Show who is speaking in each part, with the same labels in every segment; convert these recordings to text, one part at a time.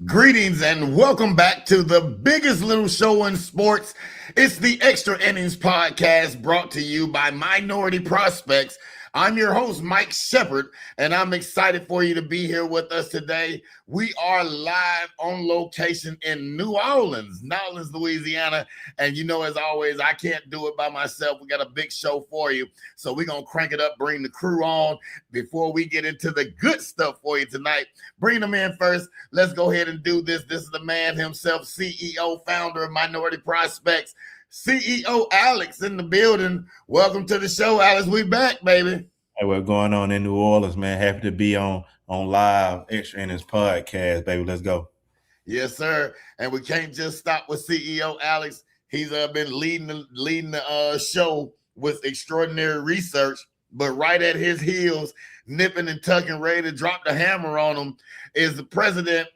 Speaker 1: Greetings and welcome back to the biggest little show in sports. It's the Extra Innings podcast brought to you by Minority Prospects. I'm your host, Mike Shepard, and I'm excited for you to be here with us today. We are live on location in New Orleans, Louisiana. And you know, as always, I can't do it by myself. We got a big show for you. So we're going to crank it up, bring the crew on before we get into the good stuff for you tonight. Bring them in first. Let's go ahead and do this. This is the man himself, CEO, founder of Minority Prospects, CEO Alex in the building. Welcome to the show, Alex. We back, baby.
Speaker 2: Hey, what's going on in New Orleans, man? Happy to be on live Extra Innings podcast, baby. Let's go.
Speaker 1: Yes, sir. And we can't just stop with CEO Alex. He's been leading the show with extraordinary research. But right at his heels, nipping and tucking, ready to drop the hammer on him, is the president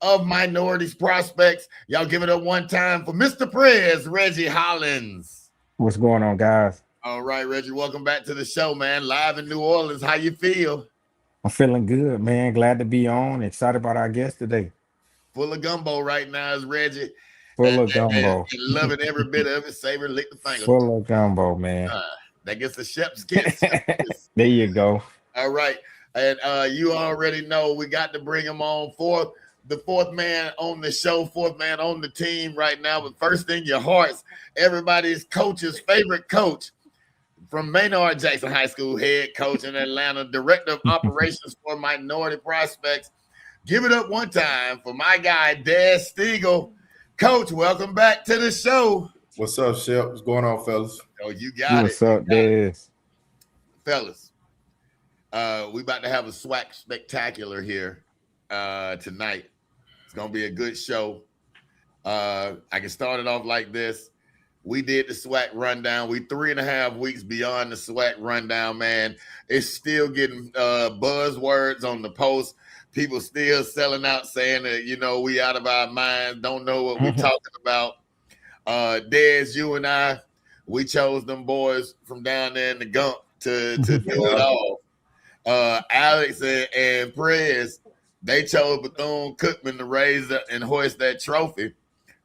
Speaker 1: of Minorities Prospects. Y'all give it up one time for Mr. Prez, Reggie Hollins.
Speaker 3: What's going on, guys?
Speaker 1: All right, Reggie, welcome back to the show, man. Live in New Orleans. How you feel?
Speaker 3: I'm feeling good, man. Glad to be on. Excited about our guest today.
Speaker 1: Full of gumbo right now is Reggie.
Speaker 3: Full of gumbo.
Speaker 1: And loving every bit of it. Savor, lick the finger.
Speaker 3: Full of gumbo, man.
Speaker 1: That gets the chef's kiss.
Speaker 3: There you go.
Speaker 1: All right. And you already know we got to bring him on the fourth man on the show, fourth man on the team right now. But first in your hearts, everybody's coach's favorite coach from Maynard Jackson High School, head coach in Atlanta, director of operations for Minority Prospects. Give it up one time for my guy, Des Stiegel. Coach, welcome back to the show.
Speaker 4: What's up, Shep? What's going on, fellas?
Speaker 1: Oh, you got
Speaker 3: What's up, Des?
Speaker 1: Fellas, we about to have a SWAC spectacular here tonight. It's going to be a good show. I can start it off like this. We did the SWAC rundown. We 3.5 weeks beyond the SWAC rundown, man. It's still getting buzzwords on the post. People still selling out saying that, you know, we out of our minds, don't know what we're talking about. Des, you and I, we chose them boys from down there in the Gump to do it all. Alex and Prez, they chose Bethune-Cookman to raise and hoist that trophy.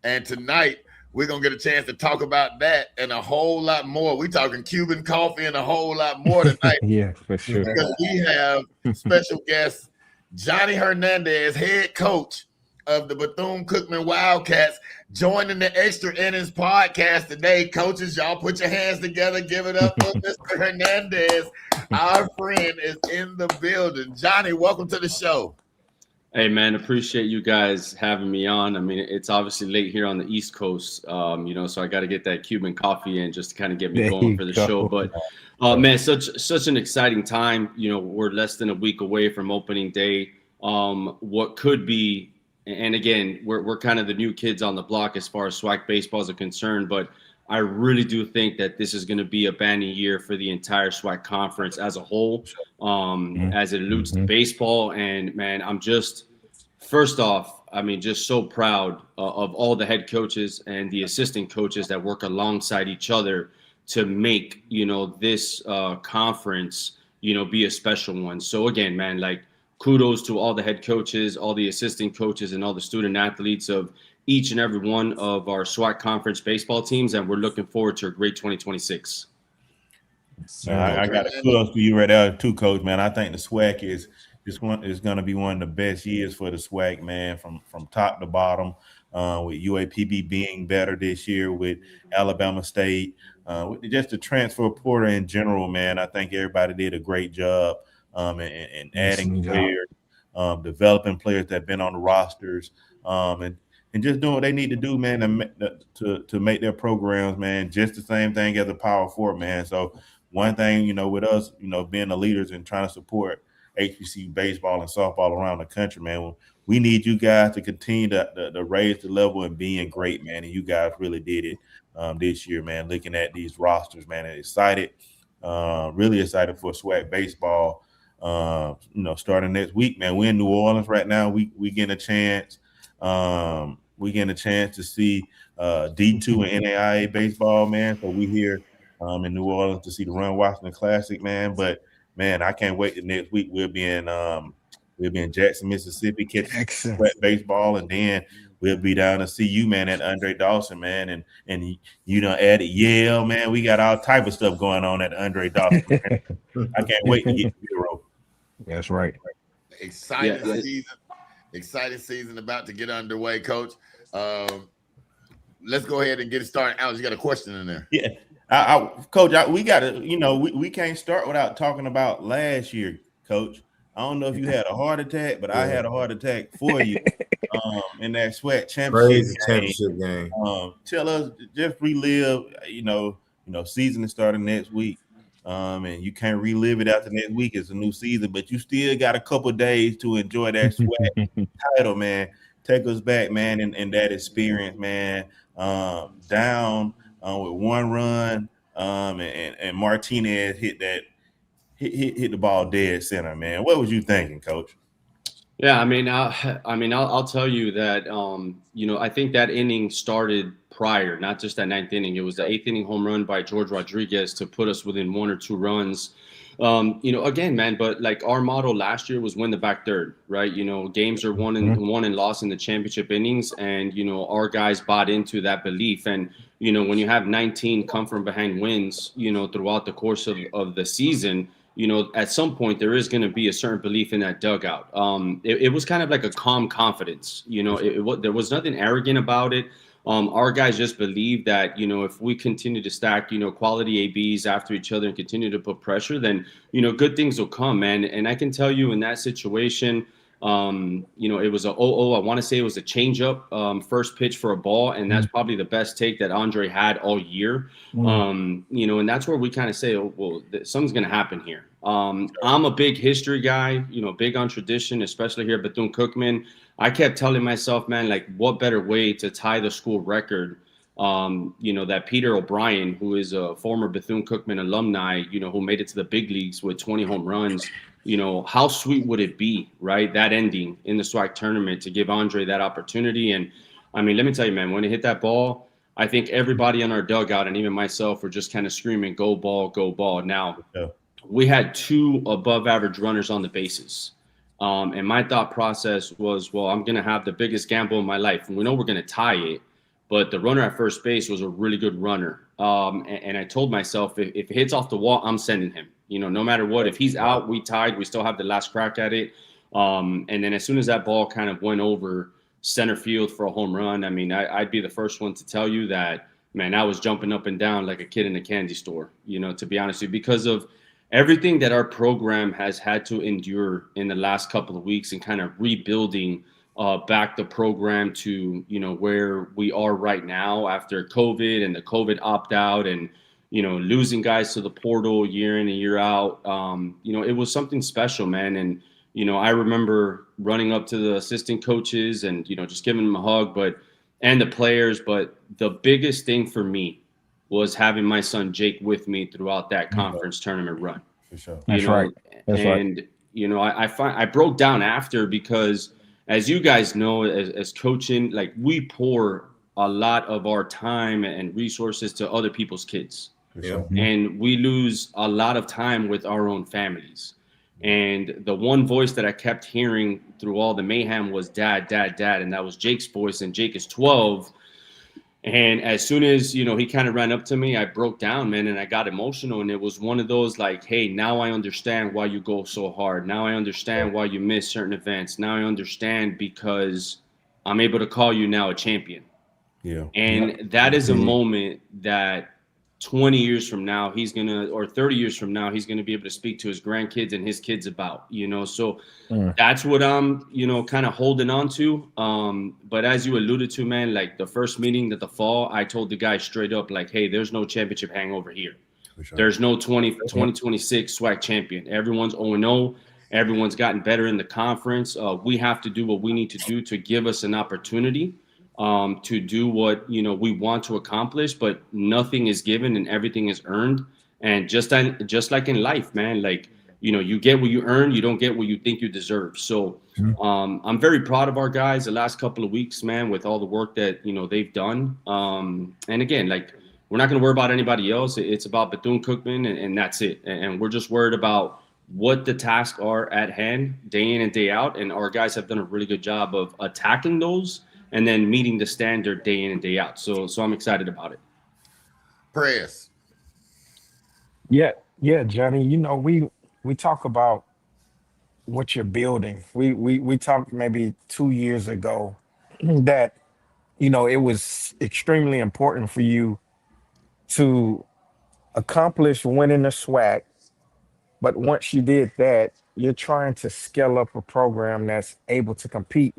Speaker 1: And tonight, we're going to get a chance to talk about that and a whole lot more. We're talking Cuban coffee and a whole lot more tonight.
Speaker 3: Yeah, for sure.
Speaker 1: Because we have special guest Johnny Hernandez, head coach of the Bethune-Cookman Wildcats, joining the Extra Innings podcast today. Coaches, y'all put your hands together. Give it up for Mr. Hernandez. Our friend is in the building. Johnny, welcome to the show.
Speaker 5: Hey, man, appreciate you guys having me on. I mean, it's obviously late here on the East Coast, so I got to get that Cuban coffee in just to kind of get me going for the show. But, man, such an exciting time. You know, we're less than a week away from opening day. What could be, and again, we're kind of the new kids on the block as far as SWAC baseball is concerned, but I really do think that this is going to be a banning year for the entire SWAC conference as a whole, as it alludes to baseball. And, man, I'm just, first off, I mean, just so proud of all the head coaches and the assistant coaches that work alongside each other to make, you know, this conference, you know, be a special one. So, again, man, like, kudos to all the head coaches, all the assistant coaches, and all the student athletes of each and every one of our SWAC conference baseball teams, and we're looking forward to a great 2026.
Speaker 2: I got a kudos for you right there too, Coach, man. I think the SWAC is going to be one of the best years for the SWAC, man, from top to bottom, with UAPB being better this year, with Alabama State, with just the transfer portal in general, man. I think everybody did a great job and adding players, developing players that have been on the rosters, and just doing what they need to do, man, to make their programs, man, just the same thing as a Power Four, man. So one thing, you know, with us, you know, being the leaders and trying to support HBCU baseball and softball around the country, man, we need you guys to continue to raise the level and being great, man. And you guys really did it this year, man, looking at these rosters, man, and excited, really excited for SWAC baseball, you know, starting next week, man. We're in New Orleans right now. We getting a chance. We getting a chance to see D2 and NAIA baseball, man. So we here in New Orleans to see the Run Washington Classic, man. But man, I can't wait till next week. We'll be in We'll be in Jackson, Mississippi, catching
Speaker 3: Excellent.
Speaker 2: sweat baseball, and then we'll be down to see you, man, at Andre Dawson, man, and you done added Yale, man. We got all type of stuff going on at Andre Dawson. Man. I can't wait to get to Euro.
Speaker 3: That's right.
Speaker 1: Exciting season. Exciting season about to get underway, Coach. Let's go ahead and get it started. Alex, you got a question in there?
Speaker 2: Yeah, Coach, we got to, we can't start without talking about last year, Coach. I don't know if you had a heart attack, but I had a heart attack for you in that SWAC championship game. Tell us, just relive, season is starting next week. And you can't relive it after next week. It's a new season, but you still got a couple days to enjoy that SWAC title, man. Take us back, man, and that experience, man. Down with one run, and Martinez hit the ball dead center, man. What was you thinking, Coach?
Speaker 5: Yeah, I'll tell you that I think that inning started prior, not just that ninth inning. It was the eighth inning home run by George Rodriguez to put us within 1 or 2 runs. Again, man, but like our motto last year was win the back third, right? Games are won and lost in the championship innings, and our guys bought into that belief. And when you have 19 come from behind wins, throughout the course of the season, at some point there is going to be a certain belief in that dugout. It was kind of like a calm confidence. There was nothing arrogant about it. Our guys just believe that, if we continue to stack, quality ABs after each other and continue to put pressure, then, good things will come, man. And I can tell you in that situation, it was I want to say it was a changeup, first pitch for a ball. And that's probably the best take that Andre had all year. And that's where we kind of say, something's going to happen here. I'm a big history guy, big on tradition, especially here at Bethune-Cookman. I kept telling myself, man, like, what better way to tie the school record, that Peter O'Brien, who is a former Bethune-Cookman alumni, who made it to the big leagues with 20 home runs, how sweet would it be, right? That ending in the SWAC tournament to give Andre that opportunity. And let me tell you, man, when he hit that ball, I think everybody in our dugout and even myself were just kind of screaming, go ball, go ball. Now, we had 2 above average runners on the bases. And my thought process was, I'm going to have the biggest gamble in my life. And we know we're going to tie it, but the runner at first base was a really good runner. And I told myself, if it hits off the wall, I'm sending him. No matter what, if he's out, we tied, we still have the last crack at it. And then as soon as that ball kind of went over center field for a home run, I'd be the first one to tell you that, man, I was jumping up and down like a kid in a candy store, to be honest with you, because of everything that our program has had to endure in the last couple of weeks and kind of rebuilding back the program to, where we are right now after COVID and the COVID opt-out and, losing guys to the portal year in and year out. It was something special, man. And, I remember running up to the assistant coaches and, just giving them a hug, and the players. But the biggest thing for me was having my son Jake with me throughout that conference tournament run.
Speaker 2: For sure.
Speaker 3: That's right.
Speaker 5: I broke down after because, as you guys know, as coaching, like, we pour a lot of our time and resources to other people's kids.
Speaker 2: For sure.
Speaker 5: And we lose a lot of time with our own families. And the one voice that I kept hearing through all the mayhem was dad, dad, dad. And that was Jake's voice. And Jake is 12. And as soon as, he kind of ran up to me, I broke down, man, and I got emotional. And it was one of those like, hey, now I understand why you go so hard. Now I understand why you miss certain events. Now I understand because I'm able to call you now a champion.
Speaker 2: Yeah.
Speaker 5: And that is a moment that 20 years from now, or 30 years from now, he's going to be able to speak to his grandkids and his kids about, so that's what I'm, kind of holding on to. But as you alluded to, man, like the first meeting the fall, I told the guys straight up, like, hey, there's no championship hangover here. Sure. There's no 2026 SWAC champion. Everyone's 0-0. Everyone's gotten better in the conference. We have to do what we need to do to give us an opportunity to do what, we want to accomplish, but nothing is given and everything is earned. And just like in life, man, like, you get what you earn, you don't get what you think you deserve. So I'm very proud of our guys the last couple of weeks, man, with all the work that, they've done. And again, like, we're not going to worry about anybody else. It's about Bethune-Cookman and that's it. And we're just worried about what the tasks are at hand day in and day out. And our guys have done a really good job of attacking those and then meeting the standard day in and day out. So I'm excited about it.
Speaker 1: Press.
Speaker 3: Yeah, Johnny. We talk about what you're building. We talked maybe 2 years ago that it was extremely important for you to accomplish winning the SWAC. But once you did that, you're trying to scale up a program that's able to compete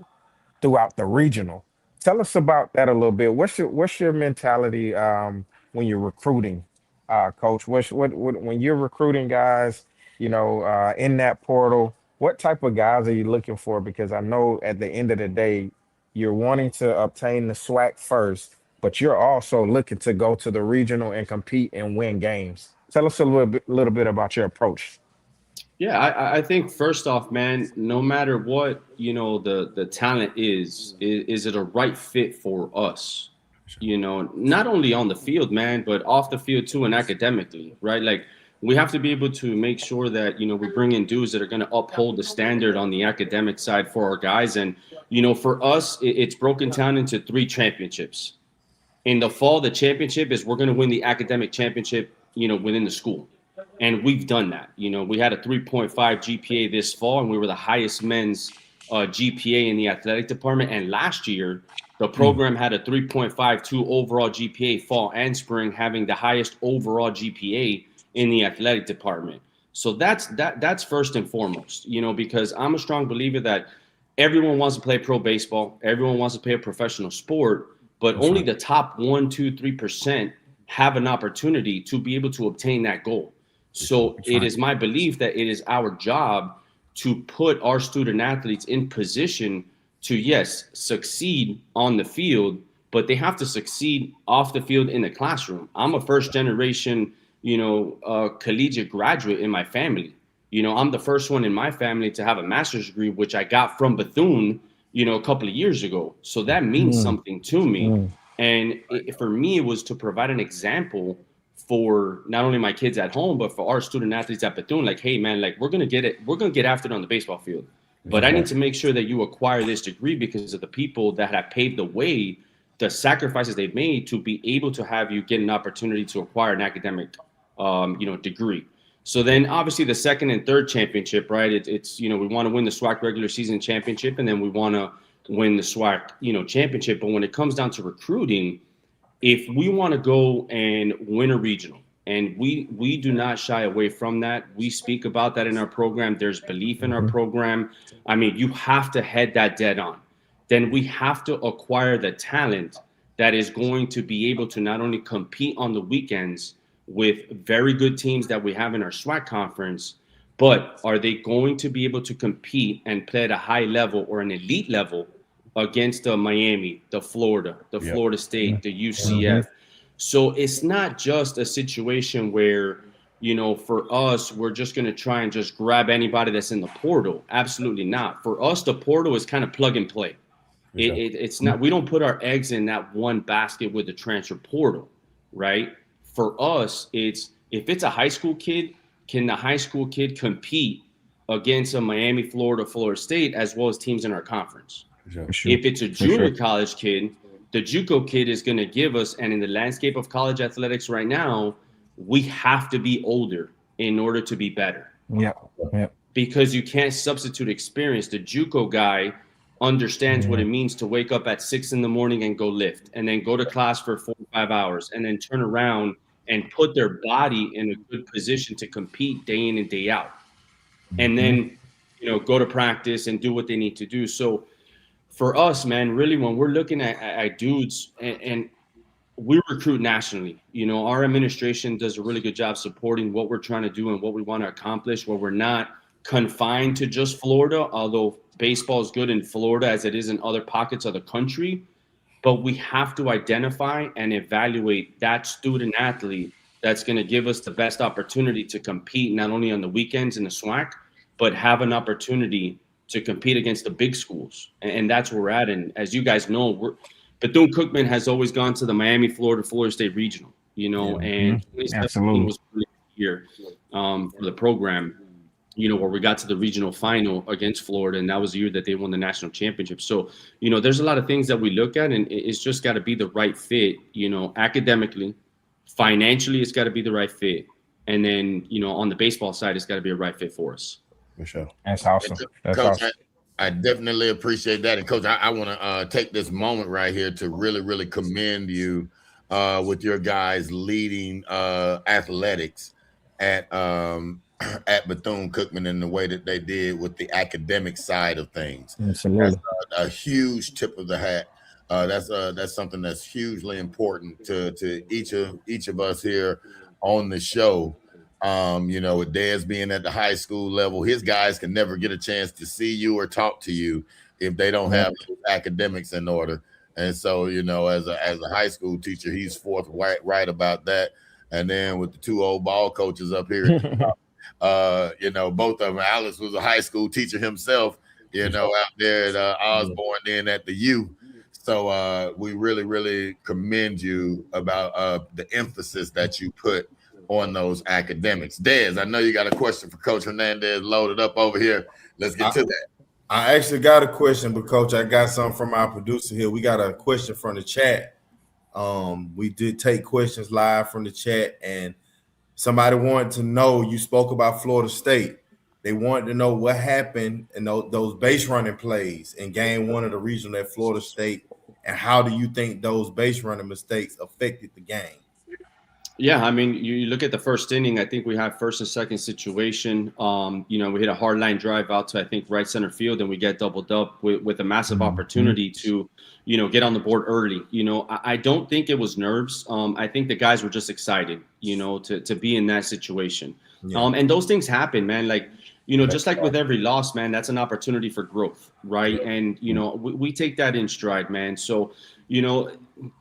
Speaker 3: throughout the regional. Tell us about that a little bit. What's your mentality when you're recruiting, coach? What when you're recruiting guys, in that portal, what type of guys are you looking for? Because I know at the end of the day, you're wanting to obtain the SWAC first, but you're also looking to go to the regional and compete and win games. Tell us a little bit about your approach.
Speaker 5: Yeah, I think first off, man, no matter what, the talent is it a right fit for us? Not only on the field, man, but off the field too, and academically, right? Like, we have to be able to make sure that, we bring in dudes that are going to uphold the standard on the academic side for our guys. And, for us, it's broken down into 3 championships. In the fall, the championship is we're going to win the academic championship, within the school. And we've done that. We had a 3.5 GPA this fall, and we were the highest men's GPA in the athletic department. And last year, the program had a 3.52 overall GPA fall and spring, having the highest overall GPA in the athletic department. So that's first and foremost, because I'm a strong believer that everyone wants to play pro baseball. Everyone wants to play a professional sport, but
Speaker 2: That's
Speaker 5: only
Speaker 2: right.
Speaker 5: the top 1, 2, 3% have an opportunity to be able to obtain that goal. So it is my belief that it is our job to put our student athletes in position to, yes, succeed on the field, but they have to succeed off the field in the classroom. I'm a first generation, collegiate graduate in my family. I'm the first one in my family to have a master's degree, which I got from Bethune, a couple of years ago. So that means something to me. And for me, it was to provide an example for not only my kids at home, but for our student athletes at Bethune. Like, hey, man, like, we're going to get after it on the baseball field. But I need to make sure that you acquire this degree because of the people that have paved the way, the sacrifices they've made to be able to have you get an opportunity to acquire an academic, degree. So then obviously the second and third championship, right? It's we want to win the SWAC regular season championship, and then we want to win the SWAC, championship. But when it comes down to recruiting, if we want to go and win a regional, and we do not shy away from that. We speak about that in our program. There's belief in our program. I mean, you have to head that dead on. Then we have to acquire the talent that is going to be able to not only compete on the weekends with very good teams that we have in our SWAC conference, but are they going to be able to compete and play at a high level or an elite level against the Miami, the Florida, the Florida State, the UCF. So it's not just a situation where, for us, we're just going to try and just grab anybody that's in the portal. Absolutely not. For us, the portal is kind of plug and play. It's not, we don't put our eggs in that one basket with the transfer portal, right? For us, if it's a high school kid, can the high school kid compete against a Miami, Florida, Florida State, as well as teams in our conference?
Speaker 2: Sure.
Speaker 5: If it's a junior college kid, the JUCO kid is going to give us, and in the landscape of college athletics right now, we have to be older in order to be better.
Speaker 3: Yeah.
Speaker 5: Because you can't substitute experience. The JUCO guy understands what it means to wake up at 6 a.m. and go lift, and then go to class for 4 or 5 hours, and then turn around and put their body in a good position to compete day in and day out. And then, go to practice and do what they need to do. So for us, man, really, when we're looking at dudes and we recruit nationally, our administration does a really good job supporting what we're trying to do and what we want to accomplish, where we're not confined to just Florida, although baseball is good in Florida as it is in other pockets of the country. But we have to identify and evaluate that student athlete that's going to give us the best opportunity to compete, not only on the weekends in the SWAC, but have an opportunity to compete against the big schools. And that's where we're at. And as you guys know, Bethune-Cookman has always gone to the Miami, Florida State Regional, and 2017 was really good year for the program. where we got to the regional final against Florida, and that was the year that they won the national championship. So, there's a lot of things that we look at, and it's just got to be the right fit, academically, financially, it's got to be the right fit. And then, on the baseball side, it's got to be a right fit for us.
Speaker 2: For sure.
Speaker 3: That's awesome. That's
Speaker 1: Coach,
Speaker 3: awesome.
Speaker 1: I definitely appreciate that. And Coach, I want to take this moment right here to really, really commend you with your guys leading athletics at Bethune-Cookman in the way that they did with the academic side of things.
Speaker 3: Absolutely.
Speaker 1: That's a huge tip of the hat. That's something that's hugely important to each of us here on the show. With Dez being at the high school level, his guys can never get a chance to see you or talk to you if they don't have academics in order. And so, as a high school teacher, he's forthright about that. And then with the two old ball coaches up here, both of them. Alex was a high school teacher himself, out there at Osborne, then at the U. So we really, really commend you about the emphasis that you put on those academics. Dez, I know you got a question for Coach Hernandez loaded up over here. Let's get to that.
Speaker 4: I actually got a question, but Coach, I got something from our producer here. We got a question from the chat. We did take questions live from the chat, and somebody wanted to know, you spoke about Florida State. They wanted to know what happened in those base running plays in game 1 of the regional at Florida State, and how do you think those base running mistakes affected the game?
Speaker 5: Yeah, I mean, you look at the first inning, I think we had first and second situation. We hit a hard line drive out to, I think, right center field, and we get doubled up with a massive opportunity to, get on the board early. I don't think it was nerves. I think the guys were just excited, to be in that situation. Yeah. And those things happen, man. Like, just like with every loss, man, that's an opportunity for growth, right? And, we take that in stride, man. So,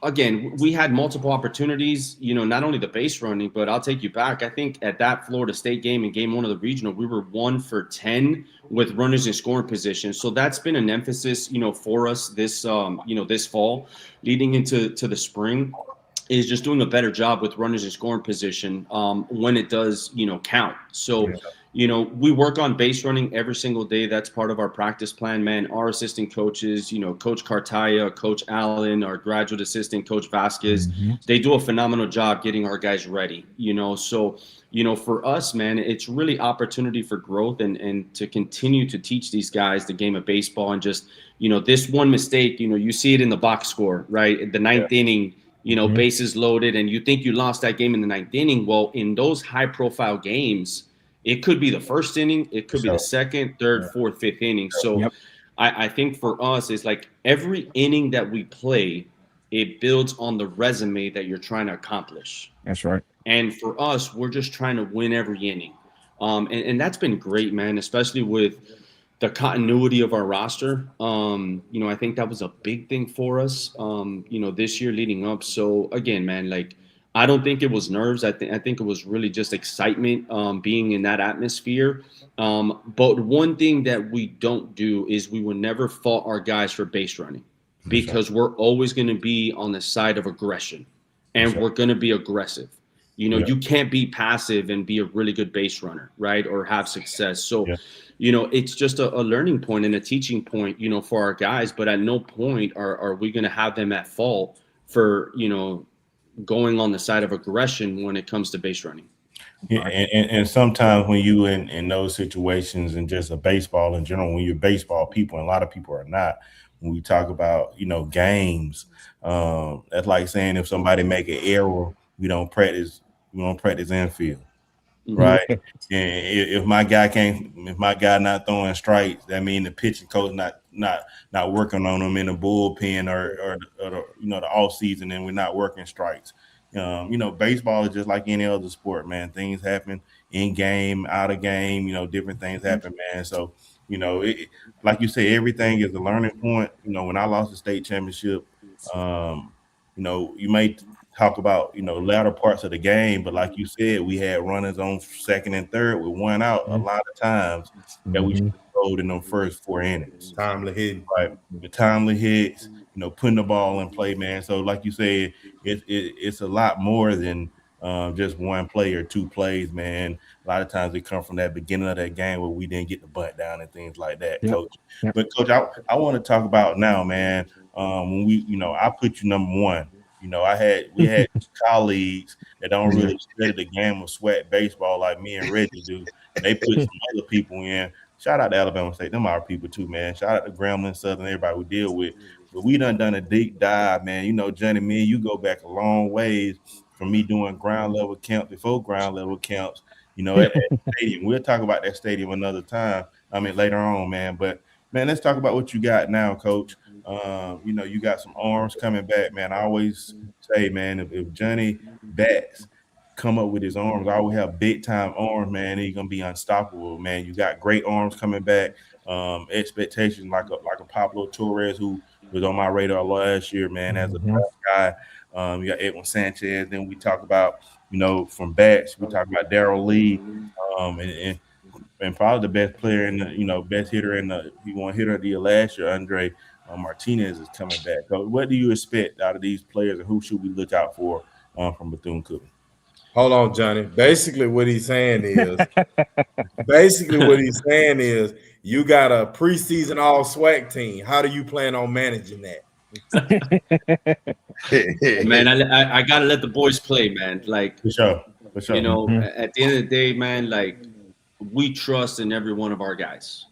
Speaker 5: again, we had multiple opportunities, not only the base running, but I'll take you back. I think at that Florida State game in game 1 of the regional, we were 1 for 10 with runners in scoring position. So that's been an emphasis, for us this, this fall leading into the spring, is just doing a better job with runners in scoring position when it does, count. So, we work on base running every single day. That's part of our practice plan, man. Our assistant coaches, Coach Cartaya, Coach Allen, our graduate assistant, Coach Vasquez, they do a phenomenal job getting our guys ready, So, for us, man, it's really opportunity for growth and to continue to teach these guys the game of baseball. And just, this one mistake, you see it in the box score, right? The ninth inning, bases loaded, and you think you lost that game in the ninth inning. Well, in those high profile games, it could be the first inning, it could be the second, third, fourth, fifth inning. So I think for us, it's like every inning that we play, it builds on the resume that you're trying to accomplish.
Speaker 3: That's right.
Speaker 5: And for us, we're just trying to win every inning. And that's been great, man, especially with the continuity of our roster. I think that was a big thing for us, this year leading up. So again, man, like, I don't think it was nerves. I think it was really just excitement, being in that atmosphere. But one thing that we don't do is we will never fault our guys for base running, because we're always going to be on the side of aggression, and we're going to be aggressive. You can't be passive and be a really good base runner, right? Or have success. So, it's just a learning point and a teaching point, for our guys. But at no point are we going to have them at fault for, going on the side of aggression when it comes to base running.
Speaker 2: Yeah, and sometimes when you in those situations, and just a baseball in general, when you're baseball people, and a lot of people are not, when we talk about, games, that's like saying if somebody make an error, we don't practice infield. Right. And if my guy not throwing strikes, that means the pitching coach not working on them in the bullpen or the off season, and we're not working strikes. Baseball is just like any other sport, man. Things happen in game, out of game, different things happen, man. So, like you say, everything is a learning point. When I lost the state championship, you may talk about, latter parts of the game, but like you said, we had runners on second and third with one out a lot of times that we should have rolled in them first 4 innings.
Speaker 4: Timely hit.
Speaker 2: Right. The timely hits, putting the ball in play, man. So like you said, it's a lot more than just one play or two plays, man. A lot of times they come from that beginning of that game where we didn't get the butt down and things like that, Coach. But Coach, I want to talk about now, man. When we, I put you number one. We had colleagues that don't really study the game of SWAC baseball like me and Reggie do, and they put some other people in. Shout out to Alabama State, them our people too, man. Shout out to Grambling, Southern, everybody we deal with. But we done a deep dive, man. Johnny, me and you go back a long ways from me doing ground level camps before ground level camps. At that stadium. We'll talk about that stadium another time. Later on, man. But man, let's talk about what you got now, Coach. You got some arms coming back, man. I always say, man, if Johnny bats come up with his arms, I always have big time arms, man. He's gonna be unstoppable, man. You got great arms coming back. Expectations like a Pablo Torres, who was on my radar last year, man, as a guy. You got Edwin Sanchez. Then we talk about, from bats, we talk about Darrell Lee, and probably the best player in the, best hitter he won hitter of the year last year, Andre Martinez is coming back. So what do you expect out of these players, and who should we look out for from Bethune-Cookman?
Speaker 4: Hold on, Johnny. Basically, what he's saying is, you got a preseason all SWAC team. How do you plan on managing that?
Speaker 5: Man, I gotta let the boys play, man. Like,
Speaker 2: for sure.
Speaker 5: At the end of the day, man, like, we trust in every one of our guys,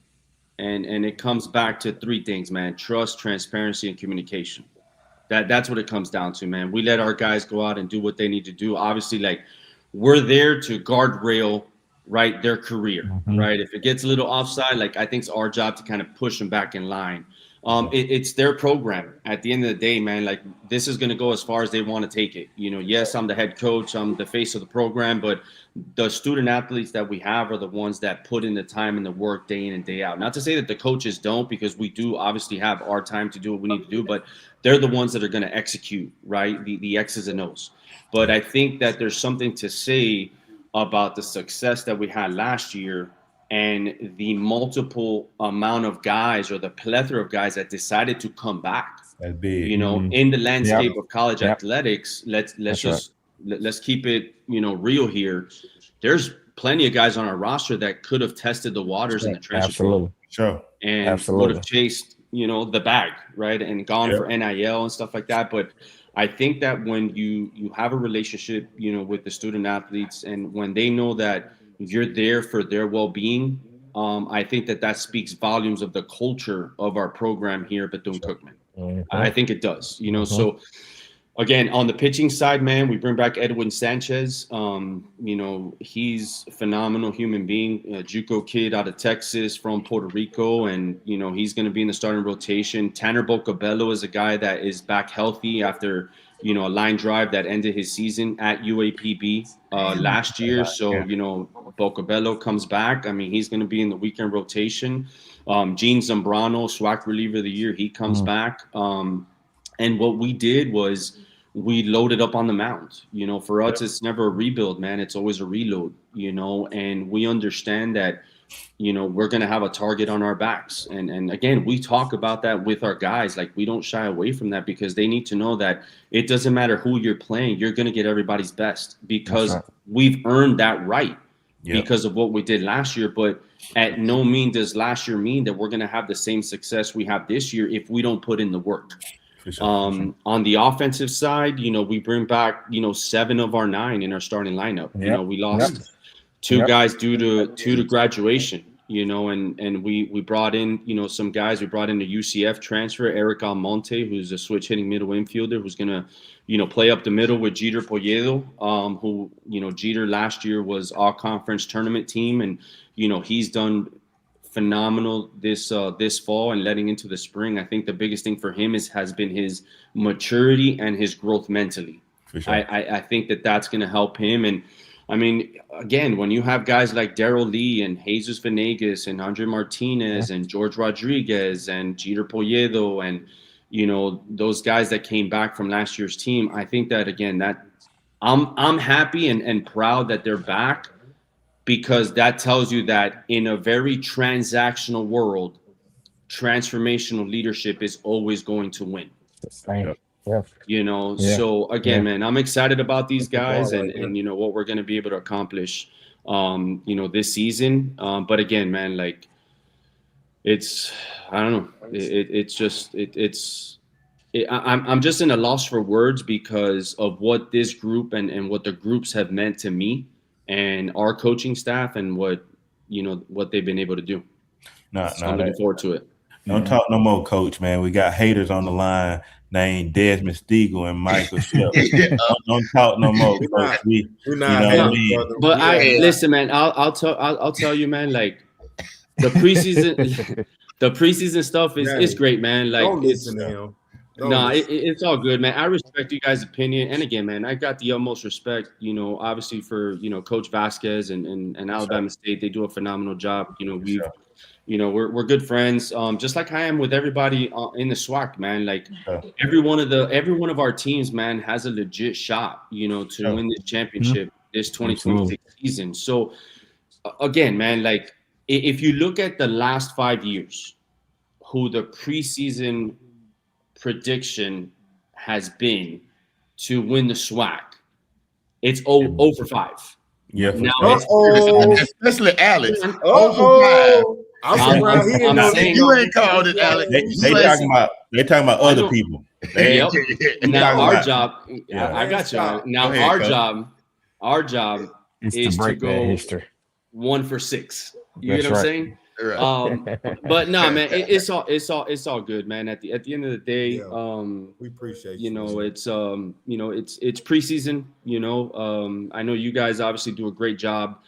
Speaker 5: and it comes back to three things, man: trust, transparency, and communication. That's what it comes down to, man. We let our guys go out and do what they need to do. Obviously, like, we're there to guardrail, right, their career, right? If it gets a little offside, like, I think it's our job to kind of push them back in line. It's their program. At the end of the day, man, like, this is going to go as far as they want to take it. Yes, I'm the head coach, I'm the face of the program, but the student athletes that we have are the ones that put in the time and the work day in and day out. Not to say that the coaches don't, because we do obviously have our time to do what we need to do, but they're the ones that are going to execute, right? The X's and O's. But I think that there's something to say about the success that we had last year and the multiple amount of guys, or the plethora of guys that decided to come back.
Speaker 2: That's big.
Speaker 5: In the landscape of college athletics, let's keep it, real here. There's plenty of guys on our roster that could have tested the waters in the transfer portal.
Speaker 2: Sure.
Speaker 5: And would have chased, the bag, right? And gone for NIL and stuff like that. But I think that when you have a relationship, with the student athletes, and when they know that you're there for their well-being, I think that speaks volumes of the culture of our program here at Bethune-Cookman. I think it does, So again, on the pitching side, man, we bring back Edwin Sanchez. He's a phenomenal human being, a JUCO kid out of Texas from Puerto Rico, and he's going to be in the starting rotation. Tanner Bocabello is a guy that is back healthy after a line drive that ended his season at UAPB last year. So Bocabello comes back. I mean, he's going to be in the weekend rotation. Gene Zambrano, SWAC reliever of the year, he comes back. And what we did was we loaded up on the mound. For us, it's never a rebuild, man. It's always a reload, and we understand that, we're going to have a target on our backs. And again, we talk about that with our guys. Like, we don't shy away from that, because they need to know that it doesn't matter who you're playing. You're going to get everybody's best, because we've earned that right because of what we did last year. But at no means does last year mean that we're going to have the same success we have this year if we don't put in the work. On the offensive side, we bring back, 7 of our 9 in our starting lineup. We lost 2 guys due to graduation, and we brought in, some guys. We brought in a UCF transfer, Eric Almonte, who's a switch hitting middle infielder, who's going to, play up the middle with Jeter Polledo, who, Jeter last year was all conference tournament team. And, he's done phenomenal this fall and letting into the spring. I think the biggest thing for him has been his maturity and his growth mentally. For sure. I think that's going to help him. And I mean, again, when you have guys like Darrell Lee and Jesus Venegas and Andre Martinez and George Rodriguez and Jeter Polledo and, those guys that came back from last year's team, I think that, again, that I'm happy and proud that they're back, because that tells you that in a very transactional world, transformational leadership is always going to win.
Speaker 3: Yeah.
Speaker 5: You know,
Speaker 3: Yeah.
Speaker 5: so again,
Speaker 3: Yeah.
Speaker 5: man, I'm excited about these guys
Speaker 4: Right
Speaker 5: and you know what we're going to be able to accomplish, you know, this season. But again, man, like it's, I don't know, it's just I'm just in a loss for words because of what this group and what the groups have meant to me and our coaching staff and what, you know, what they've been able to do.
Speaker 2: No,
Speaker 5: So I'm looking forward to it.
Speaker 2: Don't talk no more, Coach, man. We got haters on the line named Desmond Stiegel and Michael Shep. Don't talk no more, Coach.
Speaker 4: We're not
Speaker 2: you know what I mean?
Speaker 4: brother.
Speaker 5: But listen, man, I'll tell you, man, like the preseason the preseason stuff is great, man. Like
Speaker 4: don't listen to him.
Speaker 5: It's all good, man. I respect you guys' opinion. And again, man, I got the utmost respect, you know, obviously for, you know, Coach Vasquez and Alabama State. They do a phenomenal job. You know, we're good friends. Just like I am with everybody in the SWAC, man. Like every one of our teams, man, has a legit shot, you know, to win this championship this 2026 season. So again, man, like if you look at the last 5 years, who the preseason prediction has been to win the SWAC, it's 0 for 5.
Speaker 2: Yeah.
Speaker 5: Now
Speaker 1: especially Alex.
Speaker 5: I'm saying
Speaker 1: you ain't called it, Alex.
Speaker 2: They talking about other people.
Speaker 5: Yep. Now our job,
Speaker 2: Yeah.
Speaker 5: I got you. Now our job is to go
Speaker 3: history
Speaker 5: 1 for 6. You
Speaker 3: That's
Speaker 5: get what I'm
Speaker 3: right.
Speaker 5: saying? Right. But no, man, it's all good, man. At the end of the day,
Speaker 4: we appreciate
Speaker 5: you know, it's it's preseason. You know, I know you guys obviously do a great job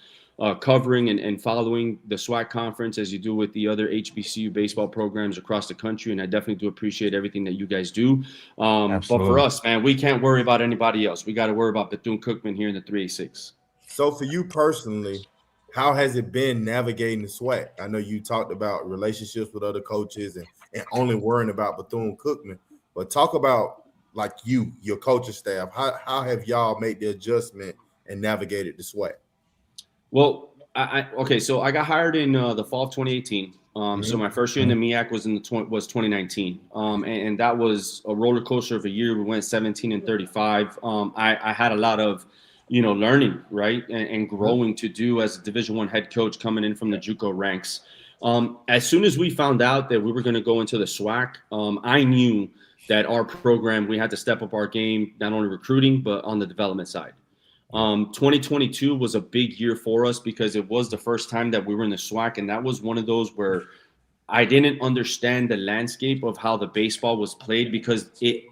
Speaker 5: covering and following the SWAC conference as you do with the other HBCU baseball programs across the country, and I definitely do appreciate everything that you guys do. But for us, man, we can't worry about anybody else. We got to worry about Bethune-Cookman here in the 386.
Speaker 4: So for you personally, how has it been navigating the SWAC? I know you talked about relationships with other coaches and only worrying about Bethune-Cookman, but talk about like your coaching staff. How have y'all made the adjustment and navigated the SWAC?
Speaker 5: Well, so I got hired in the fall of 2018. So my first year in the MEAC was was 2019, and that was a roller coaster of a year. We went 17-35. I had a lot of learning, right, and growing to do as a Division I head coach coming in from the JUCO ranks. As soon as we found out that we were going to go into the SWAC, I knew that our program, we had to step up our game, not only recruiting, but on the development side. 2022 was a big year for us because it was the first time that we were in the SWAC, and that was one of those where I didn't understand the landscape of how the baseball was played because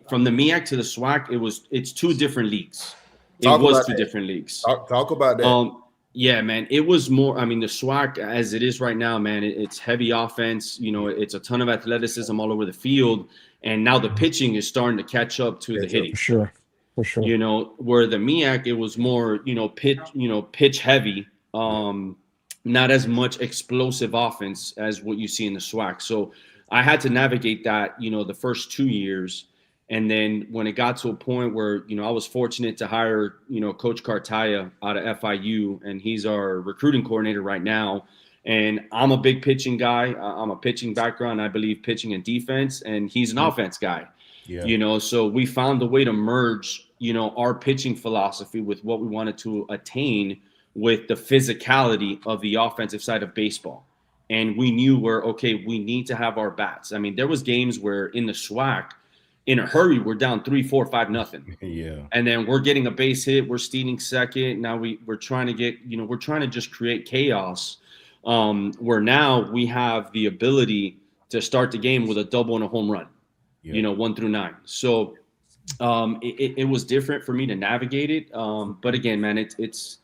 Speaker 5: from the MEAC to the SWAC, it's two different leagues. It was two different leagues.
Speaker 4: Talk about that.
Speaker 5: Yeah, man, it was more. I mean, the SWAC as it is right now, man, it's heavy offense. It's a ton of athleticism all over the field, and now the pitching is starting to catch up to the hitting.
Speaker 3: For sure.
Speaker 5: Where the MEAC, it was more, pitch heavy, not as much explosive offense as what you see in the SWAC. So I had to navigate that, the first 2 years. And then when it got to a point where, I was fortunate to hire, Coach Cartaya out of FIU, and he's our recruiting coordinator right now. And I'm a big pitching guy. I'm a pitching background. I believe pitching and defense, and he's an offense guy. Yeah. So we found a way to merge, our pitching philosophy with what we wanted to attain with the physicality of the offensive side of baseball. And we knew we need to have our bats. I mean, there was games where in the SWAC, in a hurry, we're down 3-4-5-0.
Speaker 2: Yeah.
Speaker 5: And then we're getting a base hit. We're stealing second. Now we're trying to get, we're trying to just create chaos. Where now we have the ability to start the game with a double and a home run. 1 through 9. So it was different for me to navigate it. But again, man, it's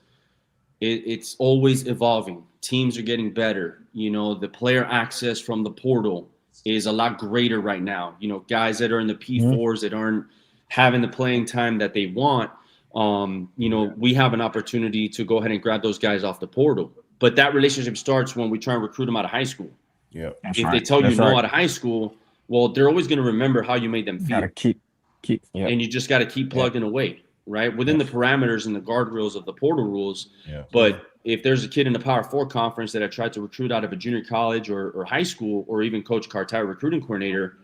Speaker 5: always evolving. Teams are getting better. The player access from the portal is a lot greater right now. Guys that are in the P4s that aren't having the playing time that they want. We have an opportunity to go ahead and grab those guys off the portal. But that relationship starts when we try and recruit them out of high school.
Speaker 2: Yeah.
Speaker 5: If they tell you no out of high school, well, they're always going to remember how you made them feel.
Speaker 3: Got to keep,
Speaker 5: and you just got to keep plugging away, right? Within the parameters and the guardrails of the portal rules.
Speaker 2: Yeah.
Speaker 5: But if there's a kid in the Power 4 conference that I tried to recruit out of a junior college or high school, or even Coach Cartaya, recruiting coordinator,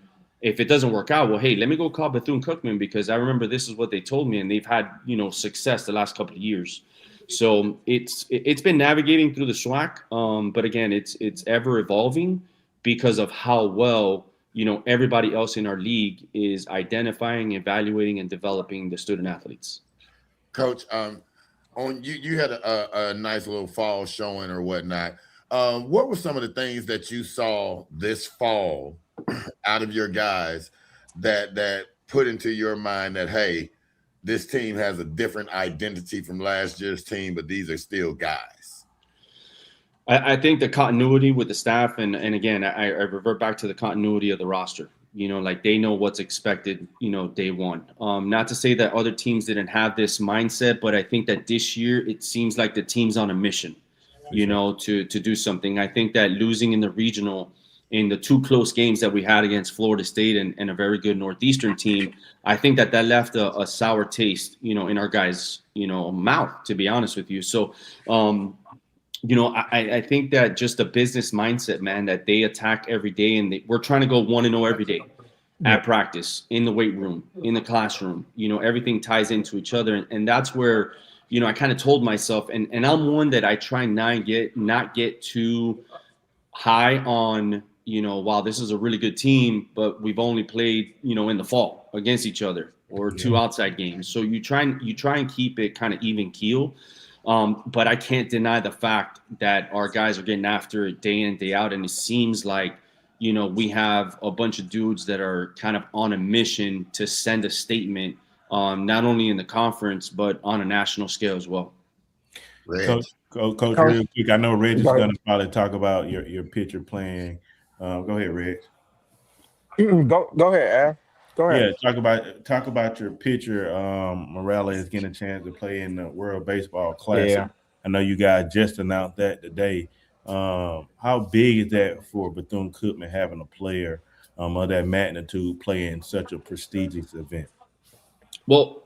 Speaker 5: if it doesn't work out, well, hey, let me go call Bethune-Cookman because I remember this is what they told me, and they've had, success the last couple of years. So it's been navigating through the SWAC, but again, it's ever evolving because of how well everybody else in our league is identifying, evaluating, and developing the student athletes.
Speaker 1: Coach, on you had a nice little fall showing or whatnot. What were some of the things that you saw this fall out of your guys that put into your mind that, hey, this team has a different identity from last year's team, but these are still guys?
Speaker 5: I think the continuity with the staff, and again, I revert back to the continuity of the roster. Like they know what's expected, day one. Not to say that other teams didn't have this mindset, but I think that this year it seems like the team's on a mission, to do something. I think that losing in the regional in the 2 close games that we had against Florida State and a very good Northeastern team, I think that left a sour taste, in our guys', mouth, to be honest with you. So, I think that just a business mindset, man, that they attack every day, and we're trying to go 1-0 every day at practice, in the weight room, in the classroom. Everything ties into each other, and that's where I kind of told myself, and I'm one that I try not get too high on while this is a really good team, but we've only played in the fall against each other or 2 outside games. So you try and keep it kind of even keel. But I can't deny the fact that our guys are getting after it day in, day out. And it seems like, we have a bunch of dudes that are kind of on a mission to send a statement, not only in the conference, but on a national scale as well.
Speaker 2: Coach, real quick, I know Reg is going to probably talk about your pitcher playing. Go ahead, Reg.
Speaker 3: Go ahead, Al. Go ahead.
Speaker 2: Yeah, talk about your pitcher. Morella is getting a chance to play in the World Baseball Classic.
Speaker 3: Yeah.
Speaker 2: I know you guys just announced that today. How big is that for Bethune-Cookman having a player of that magnitude playing such a prestigious event?
Speaker 5: Well,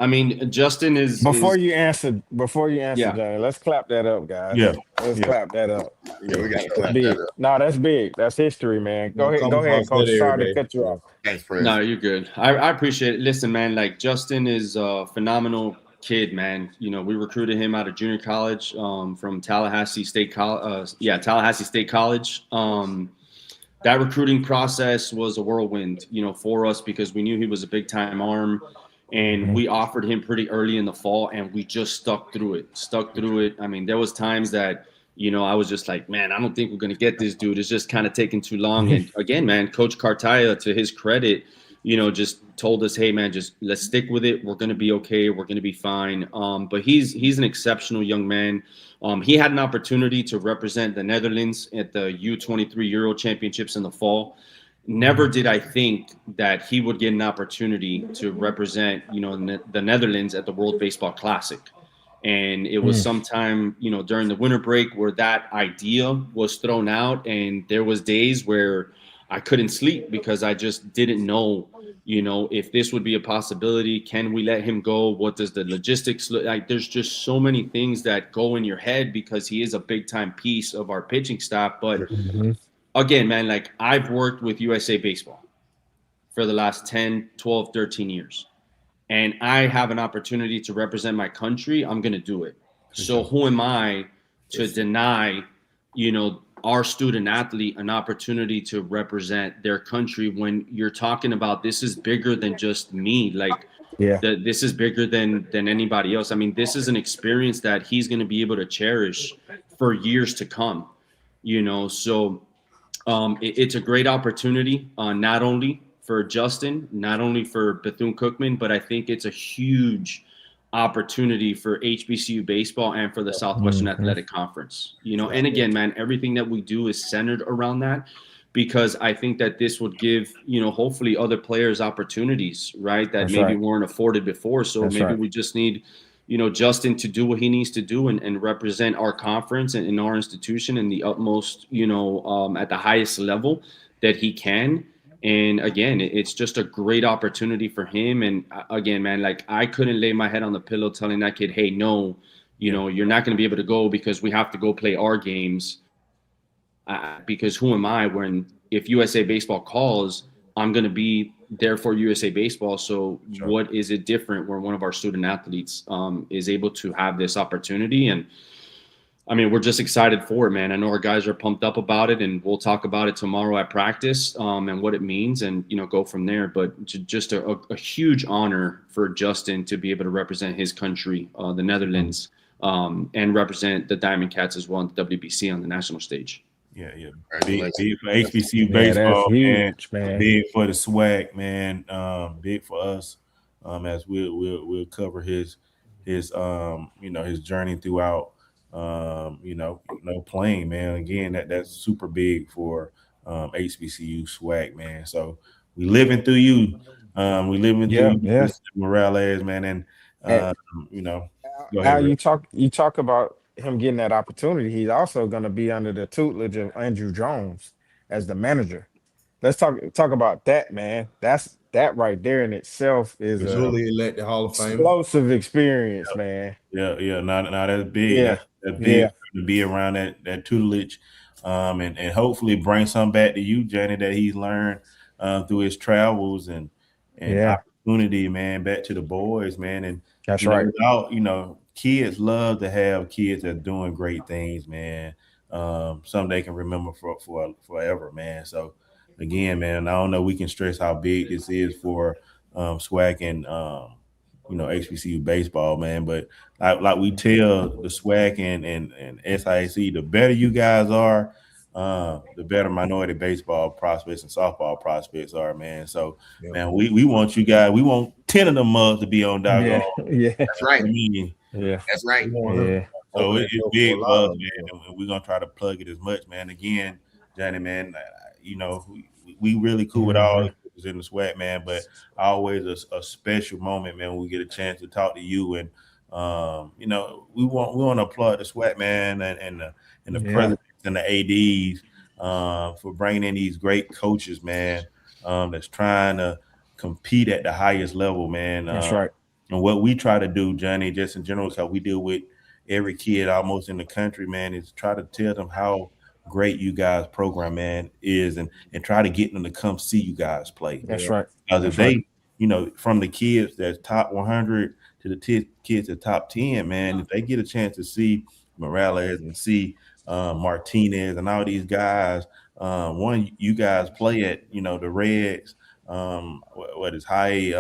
Speaker 5: I mean, Justin is
Speaker 3: before you answer, Johnny, let's clap that up, guys.
Speaker 2: Yeah.
Speaker 3: Let's clap that up.
Speaker 1: Yeah, we got to clap
Speaker 3: big.
Speaker 1: that up.
Speaker 3: No, that's big. That's history, man. Go ahead, Coach. Sorry to cut you off.
Speaker 1: Thanks, Fred.
Speaker 5: No, you're good. I appreciate it. Listen, man, like Justin is a phenomenal kid, man. We recruited him out of junior college from Tallahassee State College. Tallahassee State College. That recruiting process was a whirlwind, for us because we knew he was a big time arm. And we offered him pretty early in the fall, and we just stuck through it. I mean, there was times that, I was just like, man, I don't think we're going to get this dude. It's just kind of taking too long. And again, man, Coach Cartaya, to his credit, just told us, hey, man, just let's stick with it. We're going to be okay. We're going to be fine. But he's an exceptional young man. He had an opportunity to represent the Netherlands at the U23 Euro Championships in the fall. Never did I think that he would get an opportunity to represent, the Netherlands at the World Baseball Classic. And it was sometime, during the winter break where that idea was thrown out. And there was days where I couldn't sleep because I just didn't know, if this would be a possibility. Can we let him go? What does the logistics look like? There's just so many things that go in your head because he is a big time piece of our pitching staff. But again, man, like I've worked with USA Baseball for the last 10, 12, 13 years, and I have an opportunity to represent my country. I'm going to do it. So who am I to deny, our student athlete an opportunity to represent their country when you're talking about this is bigger than just me? Like, this is bigger than anybody else. I mean, this is an experience that he's going to be able to cherish for years to come, so it's a great opportunity, not only for Justin, not only for Bethune-Cookman, but I think it's a huge opportunity for HBCU baseball and for the Southwestern Athletic Conference. And again, man, everything that we do is centered around that because I think that this would give, hopefully other players opportunities, right, that maybe weren't afforded before. So we just need Justin to do what he needs to do and represent our conference and our institution in the utmost, at the highest level that he can. And again, it's just a great opportunity for him. And again, man, like I couldn't lay my head on the pillow telling that kid, hey, no, you're not going to be able to go because we have to go play our games. Because who am I if USA Baseball calls, I'm going to be there for USA Baseball. So what is it different where one of our student athletes is able to have this opportunity? And I mean, we're just excited for it, man. I know our guys are pumped up about it, and we'll talk about it tomorrow at practice and what it means and, go from there. But just a huge honor for Justin to be able to represent his country, the Netherlands, and represent the Diamond Cats as well in the WBC on the national stage.
Speaker 2: Yeah. Big for HBCU baseball, huge, man. Big for the SWAC, man. Big for us. As we'll cover his his journey throughout. Playing, man. Again, that's super big for HBCU SWAC, man. So we living through you. We living through you, Morales, man. And
Speaker 3: Al, you talk about him getting that opportunity. He's also going to be under the tutelage of Andrew Jones as the manager. Let's talk about that, man. That right there in itself is
Speaker 4: duly elected Hall of Fame.
Speaker 3: Explosive experience, man.
Speaker 2: Yeah. Now that's big.
Speaker 3: Yeah.
Speaker 2: That's big to be around that tutelage, and hopefully bring some back to you, Johnny, that he's learned through his travels and opportunity, man, back to the boys, man. And
Speaker 3: that's right.
Speaker 2: Kids love to have kids that are doing great things, man. Something they can remember for forever, man. So again, man, I don't know. We can stress how big this is for SWAC and HBCU baseball, man. But like we tell the SWAC and SIAC, the better you guys are, the better minority baseball prospects and softball prospects are, man. So, man, we want you guys. We want 10 of them mugs to be on doggone.
Speaker 3: Yeah,
Speaker 1: that's right. That's right.
Speaker 3: Yeah.
Speaker 2: So it's big for us, man. And we're gonna try to plug it as much, man. Again, Johnny, man, we really cool with all in the SWAC, man, but always a special moment, man, when we get a chance to talk to you. And we want to applaud the SWAC, man, and the presidents and the ADs for bringing in these great coaches, man, that's trying to compete at the highest level, man.
Speaker 3: That's right.
Speaker 2: And what we try to do, Johnny, just in general, because we deal with every kid almost in the country, man, is try to tell them how great you guys program, man, is, and try to get them to come see you guys play.
Speaker 3: That's right.
Speaker 2: Because if they, from the kids that's top 100 to the kids at top 10, man, if they get a chance to see Morales and see Martinez and all these guys, you guys play at, the Reds, what is high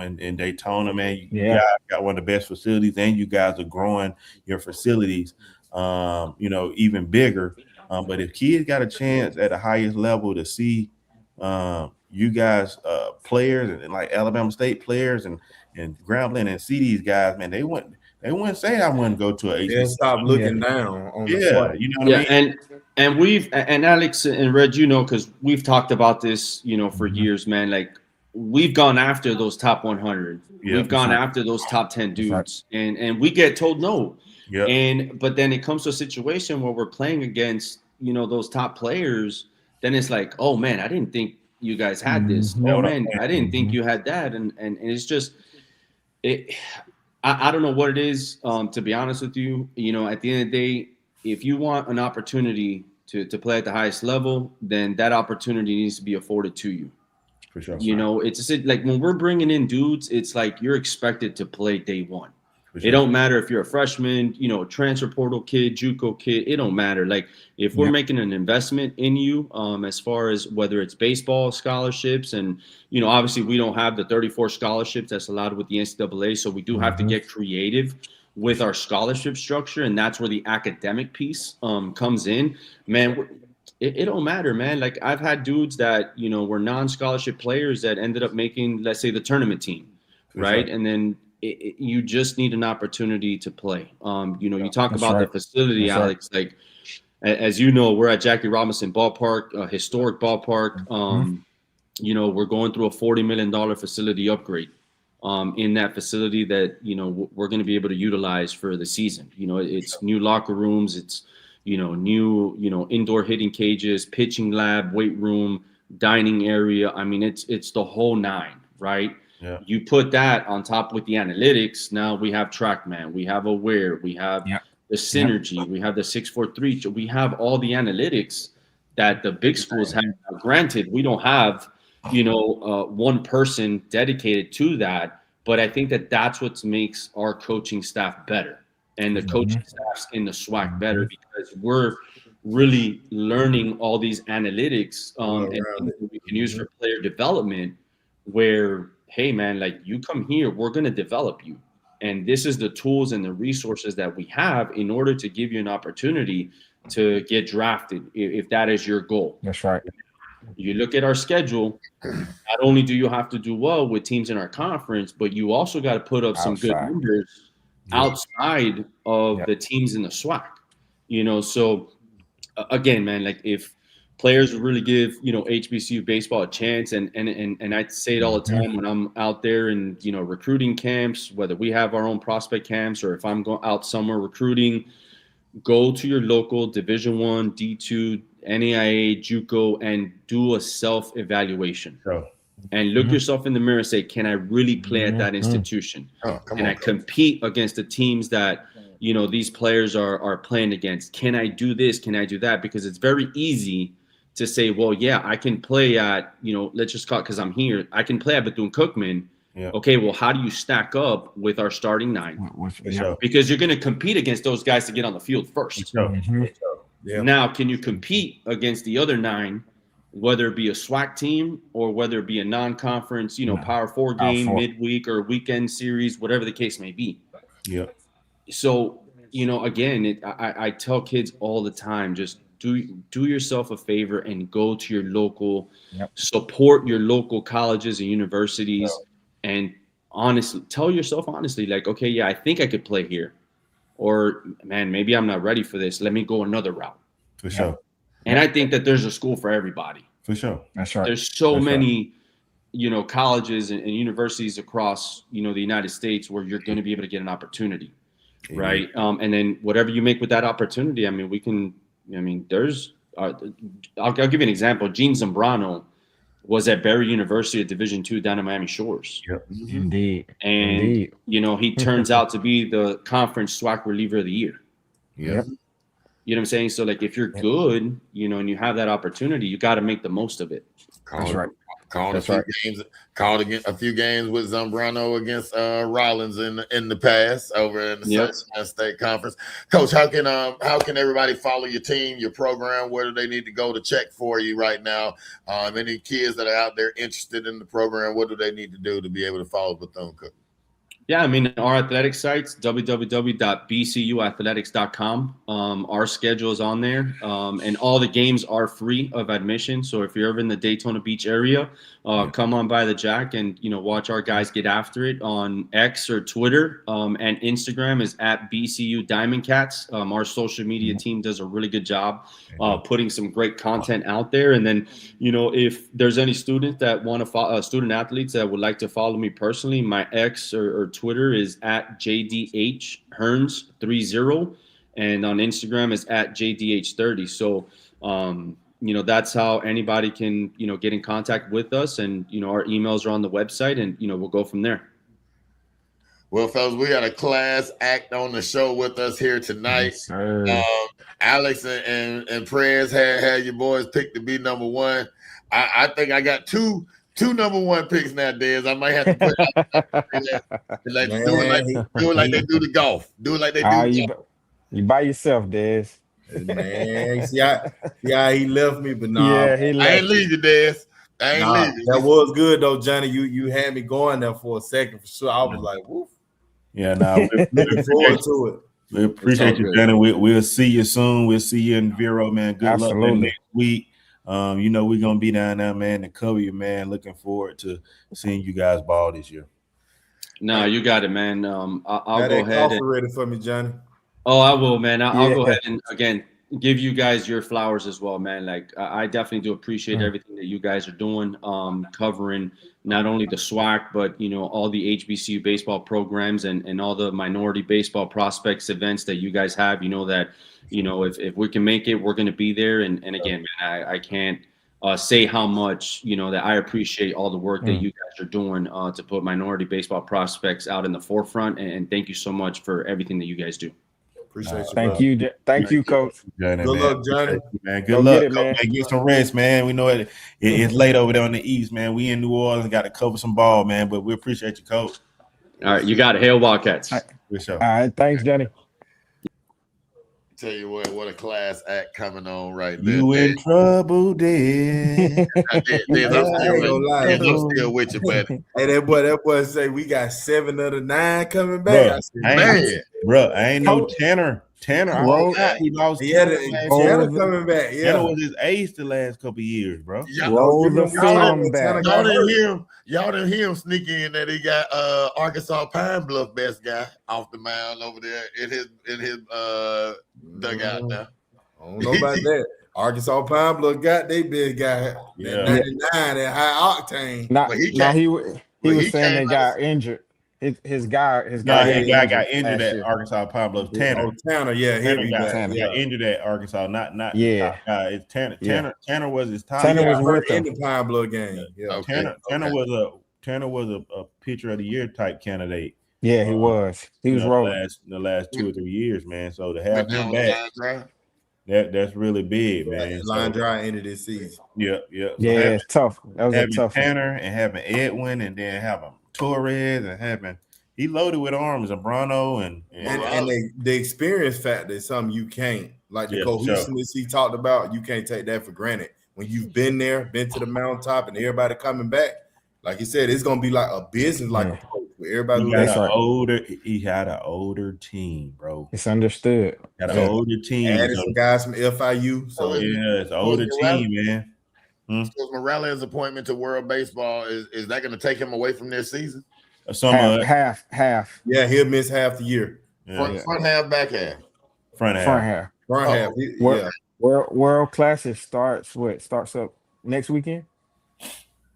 Speaker 2: in Daytona, man. You guys got one of the best facilities, and you guys are growing your facilities even bigger. But if kids got a chance at the highest level to see you guys players and like Alabama State players and Grambling and see these guys, man, they wouldn't say I wouldn't go to a HBCU.
Speaker 4: They'll stop looking down on the play.
Speaker 2: You know what I mean?
Speaker 5: And Alex and Red, because we've talked about this, for years, man. Like, we've gone after those top 100. We've gone after those top 10 dudes, and we get told no. But then it comes to a situation where we're playing against, those top players. Then it's like, oh man, I didn't think you guys had this. Oh man, I didn't think you had that. And it's just, I don't know what it is. To be honest with you, at the end of the day, if you want an opportunity to play at the highest level, then that opportunity needs to be afforded to you.
Speaker 2: For sure.
Speaker 5: It's just like when we're bringing in dudes, it's like you're expected to play day one. Sure. It don't matter if you're a freshman, transfer portal kid, JUCO kid. It don't matter. Like, if we're making an investment in you, as far as whether it's baseball scholarships, and obviously we don't have the 34 scholarships that's allowed with the NCAA, so we do have to get creative with our scholarship structure, and that's where the academic piece comes in. Man, it don't matter, man. Like, I've had dudes that were non-scholarship players that ended up making, let's say, the tournament team, right? And then you just need an opportunity to play. You talk about the facility, Alex. Like, as you know, we're at Jackie Robinson Ballpark, a historic ballpark. We're going through a $40 million facility upgrade in that facility that we're going to be able to utilize for the season. It's new locker rooms. It's new indoor hitting cages, pitching lab, weight room, dining area. I mean, it's the whole nine, right?
Speaker 2: Yeah.
Speaker 5: You put that on top with the analytics. Now we have TrackMan, we have Aware, we have the Synergy, we have the 643. We have all the analytics that the big schools have. Granted, we don't have one person dedicated to that. But I think that that's what makes our coaching staff better and the coaching staffs in the SWAC better, because we're really learning all these analytics and things that we can use for player development, where, hey, man, like, you come here, we're going to develop you. And this is the tools and the resources that we have in order to give you an opportunity to get drafted, if that is your goal.
Speaker 3: That's right.
Speaker 5: You look at our schedule, not only do you have to do well with teams in our conference, but you also got to put up some good numbers outside of the teams in the SWAC. So again, man, like, if players really give HBCU baseball a chance, and I say it all the time when I'm out there in recruiting camps, whether we have our own prospect camps or if I'm going out somewhere recruiting, go to your local Division I, D2, NAIA, JUCO, and do a self-evaluation. And look yourself in the mirror and say, can I really play at that institution? Can I compete against the teams that these players are playing against? Can I do this? Can I do that? Because it's very easy to say, well, yeah, I can play at, let's just call it, because I'm here, I can play at Bethune-Cookman. Yeah. Okay, well, how do you stack up with our starting nine? Because you're going to compete against those guys to get on the field first. Now, can you compete against the other nine, whether it be a SWAC team or whether it be a non-conference, Power 4 game, midweek or weekend series, whatever the case may be?
Speaker 2: Yeah.
Speaker 5: So, again, I tell kids all the time, just do yourself a favor and go to your local, support your local colleges and universities, and honestly, tell yourself honestly, like, okay, yeah, I think I could play here, or, man, maybe I'm not ready for this. Let me go another route.
Speaker 2: For sure.
Speaker 5: And I think that there's a school for everybody.
Speaker 2: For sure.
Speaker 3: That's right.
Speaker 5: There's so many, colleges and universities across, the United States where you're going to be able to get an opportunity. Right. And then whatever you make with that opportunity, I'll give you an example. Gene Zambrano was at Barry University at Division II down in Miami Shores.
Speaker 2: Yep.
Speaker 3: Indeed.
Speaker 5: And, he turns out to be the conference SWAC reliever of the year.
Speaker 2: Yep.
Speaker 5: You know what I'm saying? So, like, if you're good, and you have that opportunity, you got to make the most of it.
Speaker 3: That's right.
Speaker 1: Called a few games with Zambrano against Rollins in the past over in the Sunshine State Conference. Coach, how can everybody follow your team, your program? Where do they need to go to check for you right now? Any kids that are out there interested in the program, what do they need to do to be able to follow Bethune-Cookman?
Speaker 5: Yeah, I mean, our athletic sites, www.bcuathletics.com. Our schedule is on there, and all the games are free of admission. So if you're ever in the Daytona Beach area, come on by the Jack and, watch our guys get after it on X or Twitter, and Instagram is at BCU Diamondcats. Our social media team does a really good job putting some great content out there. And then, if there's any students that want to follow, student athletes that would like to follow me personally, my X or Twitter is at JDH Hearns 30, and on Instagram is at JDH 30. So, that's how anybody can, get in contact with us, and, our emails are on the website, and, we'll go from there.
Speaker 1: Well, fellas, we got a class act on the show with us here tonight.
Speaker 3: Yes,
Speaker 1: Alex and Prez had your boys picked to be number one. I think I got two number one picks now, Dez. I might have to put it do it like they do the golf. Do it like they do.
Speaker 3: You by yourself, Dez.
Speaker 4: Man, see how he left me, but nah.
Speaker 3: Yeah, he left.
Speaker 1: I ain't leave you, Dez. I ain't leave you.
Speaker 4: That was good though, Johnny. You had me going there for a second for sure. I was like, woof.
Speaker 2: Yeah, we're looking forward to it. We appreciate you, Johnny. We'll see you soon. We'll see you in Vero, man. Good luck next week. We're gonna be down there, man, to cover you, man. Looking forward to seeing you guys ball this year.
Speaker 5: No, you got it, man. I'll go ahead.
Speaker 4: Coffee ready for me, Johnny.
Speaker 5: Oh, I will, man. I'll go ahead and again give you guys your flowers as well, man. Like, I definitely do appreciate everything that you guys are doing, covering not only the SWAC, but all the HBCU baseball programs and all the minority baseball prospects events that you guys have. That if we can make it, we're going to be there. And again, man, I can't say how much that I appreciate all the work that you guys are doing to put minority baseball prospects out in the forefront. And thank you so much for everything that you guys do.
Speaker 4: Appreciate you.
Speaker 3: Thank you. Thank you, Coach.
Speaker 2: Johnny,
Speaker 4: Good
Speaker 2: man.
Speaker 4: luck, Johnny.
Speaker 2: Man, good
Speaker 3: Go
Speaker 2: luck,
Speaker 3: get it, man.
Speaker 2: Coach. Get some rest, man. We know it's late over there on the East, man. We in New Orleans, got to cover some ball, man. But we appreciate you, Coach.
Speaker 5: All right, you got it. Hail Wildcats.
Speaker 2: For sure.
Speaker 3: All right, thanks, Johnny.
Speaker 1: Tell you what a class act coming on right there.
Speaker 2: You in trouble, Dad.
Speaker 1: I'm still with you, buddy.
Speaker 4: Hey, that boy say we got 7 of the 9 coming back.
Speaker 2: I ain't no Tanner. Tanner, he lost.
Speaker 4: Tanner coming back. Yeah,
Speaker 2: Tanner was his ace the last couple of years, bro.
Speaker 3: Roll the film back.
Speaker 1: Y'all didn't hear him sneak in that he got Arkansas Pine Bluff best guy off the mound over there in his dugout now.
Speaker 4: I don't know about that. Arkansas Pine Bluff got they big guy.
Speaker 2: Yeah.
Speaker 4: 99 at high octane.
Speaker 3: He was saying they got injured. His guy
Speaker 2: got injured at Arkansas Pine Bluff. Tanner.
Speaker 4: Tanner
Speaker 2: got injured at Arkansas. Not it's Tanner.
Speaker 3: Yeah.
Speaker 2: Tanner was his top.
Speaker 3: Tanner was with
Speaker 4: in
Speaker 3: him.
Speaker 4: the Pine Bluff game. Yeah.
Speaker 2: Tanner was a pitcher of the year type candidate.
Speaker 3: Yeah, he was. He was rolling
Speaker 2: the last 2 or 3 years, man. So to have him back, that's really big, man.
Speaker 4: Line drive into this season.
Speaker 2: Yeah,
Speaker 3: it's tough. That was a tough
Speaker 2: Tanner and having Edwin and then having Torres and having he loaded with arms and Brano and
Speaker 4: the experience factor is something you can't, like the cohesiveness he talked about, you can't take that for granted. When you've been there, been to the mountaintop, and everybody coming back, like he said, it's gonna be like a business, like a coach where everybody
Speaker 2: he had an older team, bro.
Speaker 3: It's understood.
Speaker 2: Got an older team.
Speaker 4: Added some guys from FIU. So
Speaker 2: it's an older team, man.
Speaker 1: So Morales' appointment to World Baseball is that going to take him away from their season?
Speaker 3: Half.
Speaker 4: Yeah, he'll miss half the year.
Speaker 1: Front half, back half.
Speaker 3: Front half. World Classic starts up next weekend.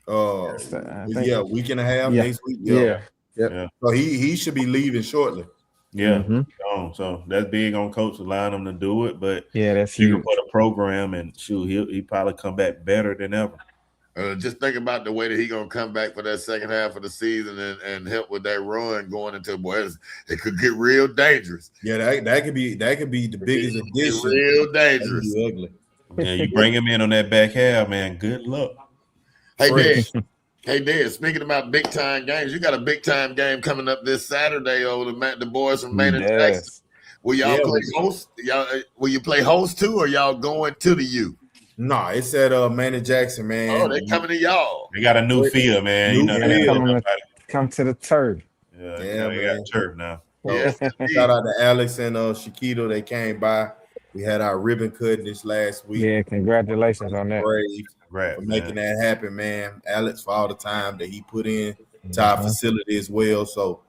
Speaker 4: Week and a half next week. Yeah. So he should be leaving shortly.
Speaker 2: Yeah. So that's big on Coach allowing him to do it, but
Speaker 3: that's
Speaker 2: huge
Speaker 3: huge
Speaker 2: for the program, and he probably come back better than ever.
Speaker 1: Just think about the way that he gonna come back for that second half of the season and help with that run going into it could get real dangerous.
Speaker 4: Yeah, that could be the biggest addition.
Speaker 1: Real dangerous.
Speaker 4: Ugly.
Speaker 2: Yeah, you bring him in on that back half, man. Good luck.
Speaker 1: Hey, Dad, speaking about big time games, you got a big time game coming up this Saturday over the boys from Maynard, Texas. Will y'all play host? Will you play host too, or y'all going to the U?
Speaker 4: No, it's at Maynard Jackson, man.
Speaker 1: Oh, they coming to y'all.
Speaker 2: They got a new field, man.
Speaker 3: Come to the turf.
Speaker 2: Yeah, we got turf now.
Speaker 4: Shout out to Alex and Shakito. They came by. We had our ribbon cutting this last week.
Speaker 3: Yeah, congratulations on that.
Speaker 4: For making that happen, man. Alex, for all the time that he put in to our facility as well. So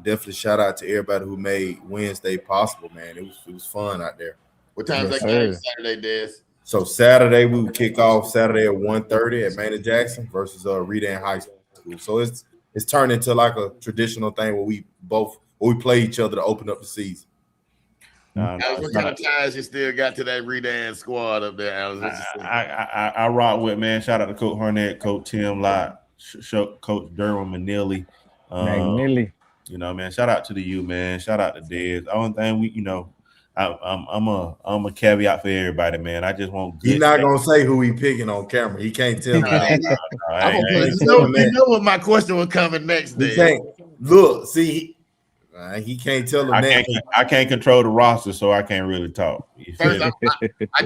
Speaker 4: definitely shout out to everybody who made Wednesday possible, man. It was fun out there.
Speaker 1: What time is that game Saturday, Des?
Speaker 4: So Saturday we will kick off Saturday at 1:30 at Maynard Jackson versus Redan High School. So it's turned into like a traditional thing where we play each other to open up the season.
Speaker 1: Alex, what kind of ties you still got to that Redan squad up there, Alex?
Speaker 2: I rock with, man. Shout out to Coach Hernandez, Coach Tim Lott, Coach Derwin McNeely. You know, man. Shout out to the U, man. Shout out to Dez. The only thing I'm a caveat for everybody, man. I just want good.
Speaker 4: He's not gonna say who he picking on camera. He can't tell me.
Speaker 1: You know what my question was coming next.
Speaker 4: He can't look. See. He can't tell them
Speaker 2: I can't control the roster, so I can't really talk.
Speaker 1: First, I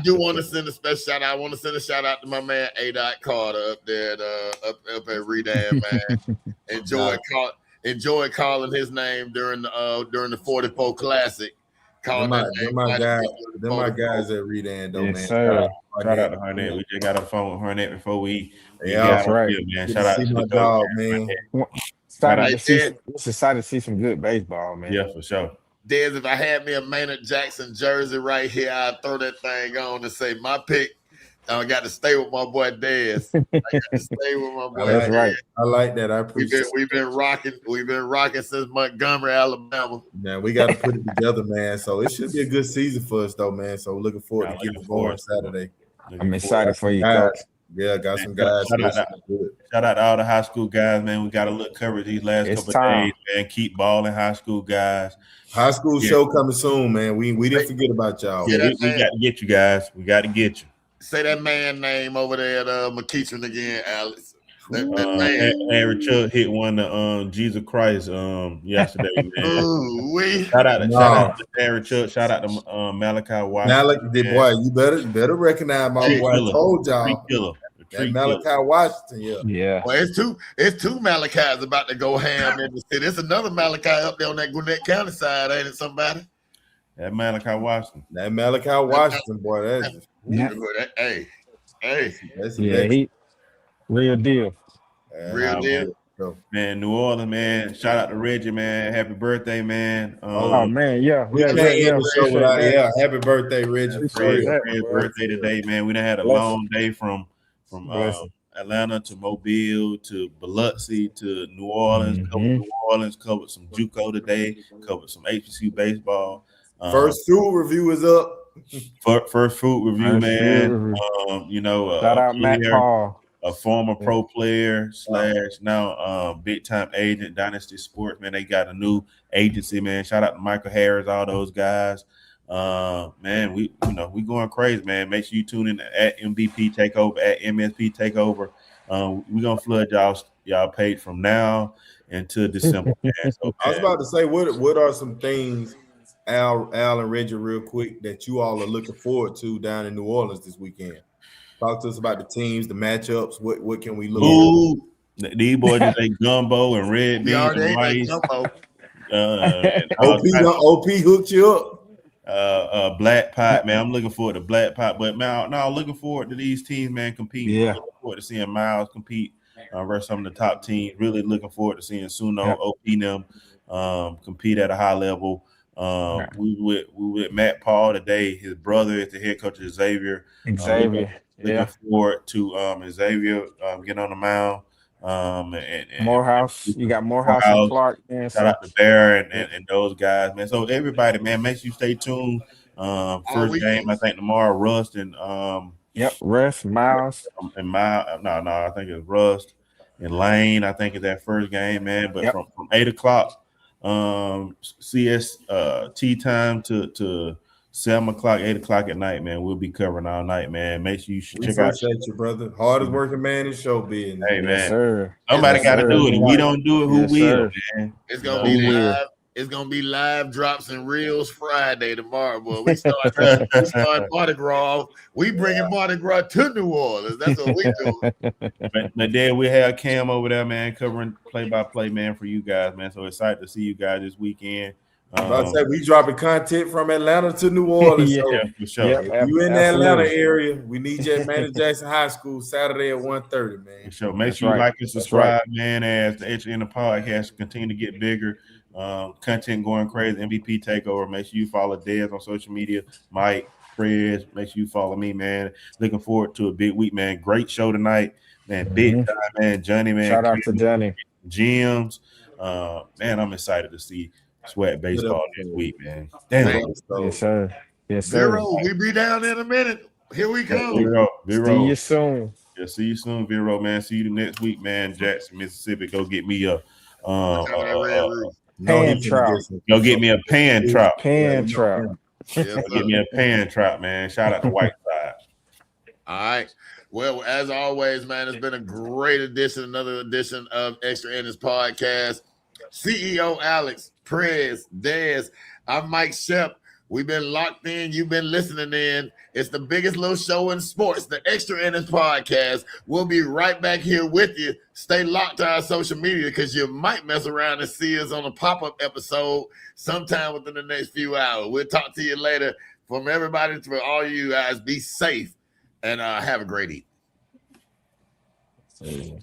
Speaker 1: do want to send a special shout out. I want to send a shout out to my man A. Carter up there up at Redan, man. Enjoy calling his name during the 44 Classic.
Speaker 4: Them my guys at Redan, though, man.
Speaker 3: Sir.
Speaker 2: Shout out to Hernandez. We just got a phone with Hernandez before we.
Speaker 3: That's right.
Speaker 2: Here, man. Shout out to
Speaker 4: my dog, man.
Speaker 3: Excited to see some good baseball, man.
Speaker 2: Yeah, for sure.
Speaker 1: Dez, if I had me a Maynard Jackson jersey right here, I'd throw that thing on and say my pick. I got to stay with my boy Dez. I got to stay with my boy.
Speaker 3: That's right.
Speaker 4: I like that. I appreciate.
Speaker 1: We've been rocking since Montgomery, Alabama.
Speaker 4: Man, we got to put it together, man. So it should be a good season for us, though, man. So looking forward to getting going Saturday.
Speaker 3: I'm excited for you, Coach.
Speaker 4: Yeah, got some guys.
Speaker 2: Shout out to all the high school guys, man. We got a little coverage these last couple of days, man. Keep balling, high school guys.
Speaker 4: High school show coming soon, man. We didn't forget about y'all.
Speaker 2: Yeah, we got to get you guys. We got to get you.
Speaker 1: Say that man name over there at McKeachman again, Alex. That man.
Speaker 2: Harry Chuck hit one to Jesus Christ yesterday, man.
Speaker 1: Ooh,
Speaker 2: shout out to Harry Chuck. Shout out to Malachi Washington.
Speaker 4: Boy, you better recognize my boy. I told y'all. That Malachi Washington,
Speaker 3: yeah.
Speaker 1: Well, it's two Malachis about to go ham in the city. There's another Malachi up there on that Gwinnett County side, ain't it? Somebody.
Speaker 2: That Malachi Washington.
Speaker 4: That Malachi Washington, boy. That's
Speaker 1: hey.
Speaker 4: That's
Speaker 3: he real deal.
Speaker 1: Real deal.
Speaker 2: Man, New Orleans, man. Shout out to Reggie, man. Happy birthday, man.
Speaker 3: Oh man, yeah.
Speaker 4: Happy birthday, Reggie.
Speaker 2: Birthday today, man. We done had a long day from Atlanta to Mobile to Biloxi to New Orleans. Covered New Orleans, covered some JUCO today, covered some HBCU baseball.
Speaker 4: First fruit review is up.
Speaker 2: First fruit review, man.
Speaker 3: Shout out Matt Paul,
Speaker 2: a former pro player / now big time agent, Dynasty Sports, man. They got a new agency, man. Shout out to Michael Harris, all those guys. Man, we going crazy, man. Make sure you tune in at MVP Takeover, at MSP Takeover. We're gonna flood y'all page from now until December. Man. So,
Speaker 4: I was about to say, what are some things, Al and Reggie, real quick, that you all are looking forward to down in New Orleans this weekend? Talk to us about the teams, the matchups. What can we look
Speaker 2: at? These boys just ate gumbo and red beans and rice.
Speaker 4: OP hooked you up.
Speaker 2: Black pot, man. I'm looking forward to black pot, but man, no, looking forward to these teams, man, competing.
Speaker 3: Yeah.
Speaker 2: Looking forward to seeing Miles compete versus some of the top teams. Really looking forward to seeing Suno, OP them compete at a high level. We with Matt Paul today. His brother is the head coach of Xavier. Looking forward to Xavier getting on the mound. And
Speaker 3: Morehouse. You got Morehouse and Clark. Man,
Speaker 2: shout out to Bear and those guys, man. So everybody, man, make sure you stay tuned. First game, I think tomorrow, Rust and
Speaker 3: Rust, Miles.
Speaker 2: And I think it's Rust and Lane. I think is that first game, man. But from 8:00 CST time to 7:00, 8:00 at night, man. We'll be covering all night, man. Make sure you check out.
Speaker 4: Appreciate you, brother. Hardest working man in show business.
Speaker 2: Hey, man.
Speaker 3: Yes, sir.
Speaker 2: Somebody got to do it. If we don't do it, who will, man?
Speaker 1: It's gonna be live. It's gonna be live drops and reels Friday tomorrow, boy. We start Mardi Gras. We bringing Mardi Gras to New Orleans. That's what we do.
Speaker 2: But then we have Cam over there, man, covering play-by-play, man, for you guys, man. So excited to see you guys this weekend.
Speaker 4: I say we dropping content from Atlanta to New Orleans.
Speaker 2: For sure.
Speaker 4: If you in the Atlanta area, we need you at Manny Jackson High School Saturday at 1:30, man.
Speaker 2: For sure. Make sure you like and subscribe, man, as the HN podcast continue to get bigger. Content going crazy. MVP Takeover. Make sure you follow Dez on social media. Mike, Fred. Make sure you follow me, man. Looking forward to a big week, man. Great show tonight, man. Big time, man. Johnny, man.
Speaker 3: Shout out to Johnny.
Speaker 2: Gyms. Man, I'm excited to see Sweat Baseball this week, man. Damn.
Speaker 3: Yes, sir. Yes, sir.
Speaker 1: Vero, we be down in a minute. Here we go.
Speaker 2: Vero.
Speaker 3: See you soon.
Speaker 2: Yeah, see you soon, Vero, man. See you next week, man. Jackson, Mississippi. Go get me a
Speaker 3: pan trout.
Speaker 2: Go get me a pan trout.
Speaker 3: Pan trout.
Speaker 2: Get me a pan trout, man. Shout out to Whiteside.
Speaker 1: All right. Well, as always, man, it's been a great edition, another edition of Extra Innings Podcast. CEO Alex, Prez, Dez, I'm Mike Shep. We've been locked in. You've been listening in. It's the biggest little show in sports, the Extra Innings Podcast. We'll be right back here with you. Stay locked to our social media because you might mess around and see us on a pop-up episode sometime within the next few hours. We'll talk to you later. From everybody to all you guys, be safe and have a great evening.